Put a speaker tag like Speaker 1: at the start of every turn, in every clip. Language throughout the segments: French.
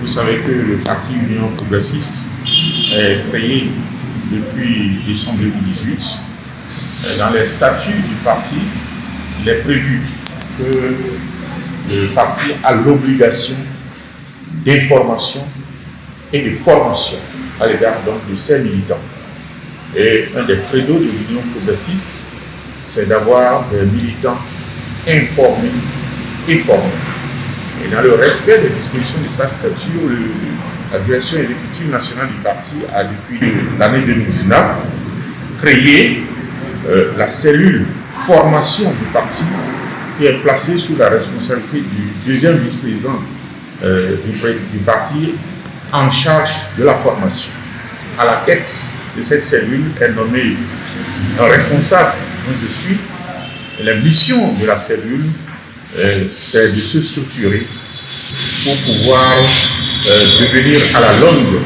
Speaker 1: savez que le parti Union progressiste est créé depuis décembre 2018. Dans les statuts du parti, il est prévu que le parti a l'obligation d'information et de formation à l'égard de ses militants. Et un des credos de l'Union progressiste, c'est d'avoir des militants informés et formés. Et dans le respect des dispositions de sa statut, la direction exécutive nationale du parti a depuis l'année 2019 créé la cellule formation du parti qui est placée sous la responsabilité du deuxième vice-président du parti en charge de la formation. À la tête de cette cellule est nommé un responsable dont je suis. Et la mission de la cellule, c'est de se structurer pour pouvoir devenir à la longue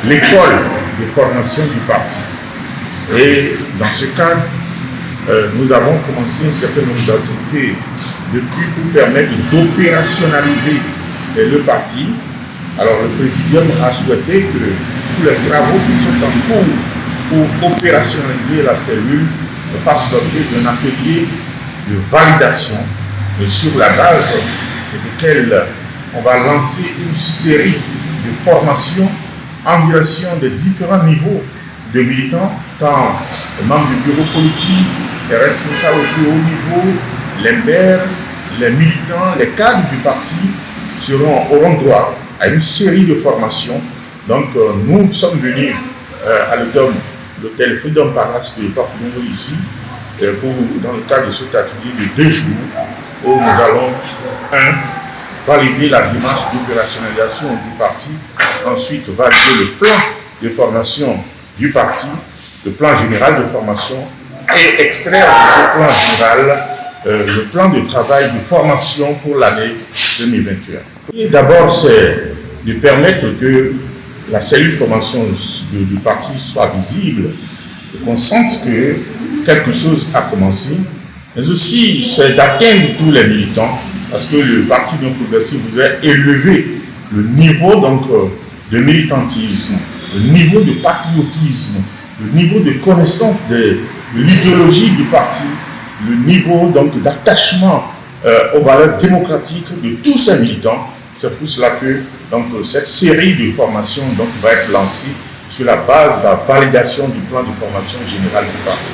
Speaker 1: l'école de formation du parti. Et dans ce cadre, nous avons commencé un certain nombre d'activités depuis pour permettre d'opérationnaliser le parti. Alors le Présidium a souhaité que tous les travaux qui sont en cours pour opérationnaliser la cellule fassent l'objet d'un atelier de validation et sur la base de laquelle on va lancer une série de formations en direction de différents niveaux de militants, tant les membres du bureau politique, les responsables au plus haut niveau, les maires, les militants, les cadres du parti auront droit à une série de formations. Donc nous sommes venus à l'hôtel Freedom Palace de Porte Nouveau ici, dans le cadre de cet atelier de 2 jours, où nous allons, valider la démarche d'opérationnalisation du parti, ensuite valider le plan de formation du parti, le plan général de formation, et extraire de ce plan général le plan de travail de formation pour l'année 2021. Et d'abord, c'est de permettre que la cellule de formation du parti soit visible, qu'on sente que quelque chose a commencé, mais aussi c'est d'atteindre tous les militants, parce que le parti Union progressiste voudrait élever le niveau de militantisme, le niveau de patriotisme, le niveau de connaissance de l'idéologie du parti, le niveau d'attachement aux valeurs démocratiques de tous ces militants. C'est pour cela que cette série de formations va être lancée sur la base de la validation du plan de formation générale du parti.